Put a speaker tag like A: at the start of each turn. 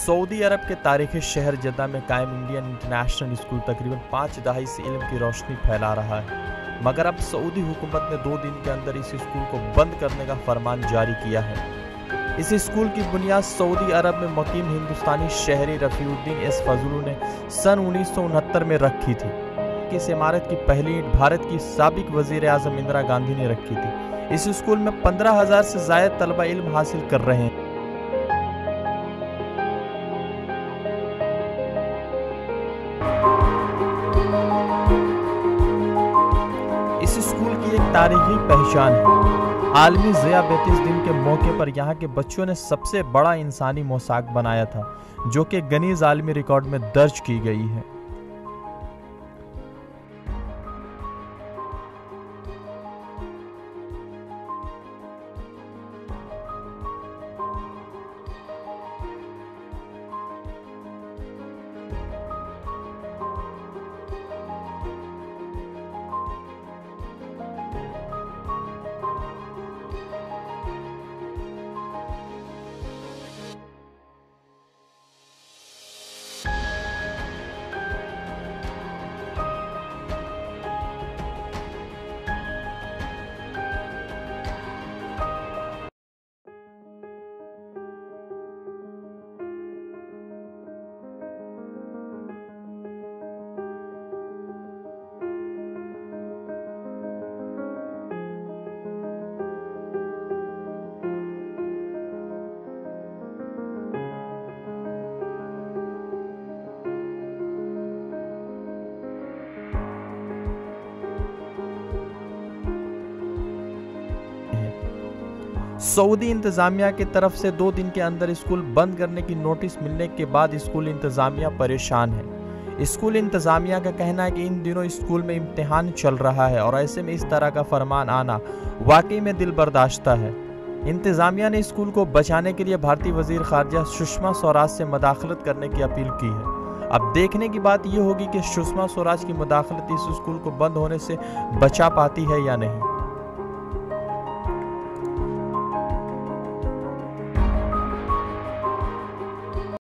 A: Saudi अरब के तारीखी शहर जद्दा में कायम इंडियन इंटरनेशनल स्कूल तकरीबन 5 दहाई से इल्म की रोशनी फैला रहा है, मगर अब सऊदी हुकूमत ने 2 दिन के अंदर इस स्कूल को बंद करने का फरमान जारी किया है। इस स्कूल की बुनियाद सऊदी अरब में मुकीम हिंदुस्तानी शहरी रफ़ीउद्दीन एस फजलू ने सन 1969 में रखी थी। इस इमारत की पहली ईंट भारत की साबिक वज़ीर आज़म इंदिरा गांधी ने रखी थी। इस स्कूल में 15,000 से ज़ायद तलबा इल्म हासिल कर रहे हैं। इस स्कूल की एक तारीखी पहचान है। आलमी ज़ियाबतीस दिन के मौके पर यहाँ के बच्चों ने सबसे बड़ा इंसानी मौसाक बनाया था, जो कि गिनीज आलमी रिकॉर्ड में दर्ज की गई है। सऊदी इंतजामिया की तरफ से 2 दिन के अंदर स्कूल बंद करने की नोटिस मिलने के बाद स्कूल इंतजामिया परेशान है। स्कूल इंतजामिया का कहना है कि इन दिनों स्कूल में इम्तिहान चल रहा है और ऐसे में इस तरह का फरमान आना वाकई में दिल बर्दाश्ता है। इंतजामिया ने स्कूल को बचाने के लिए भारतीय वजीर खारजा सुषमा स्वराज से मदाखलत करने की अपील की है। अब देखने की बात यह होगी कि सुषमा स्वराज की मदाखलत इस स्कूल को बंद होने से बचा पाती है या नहीं।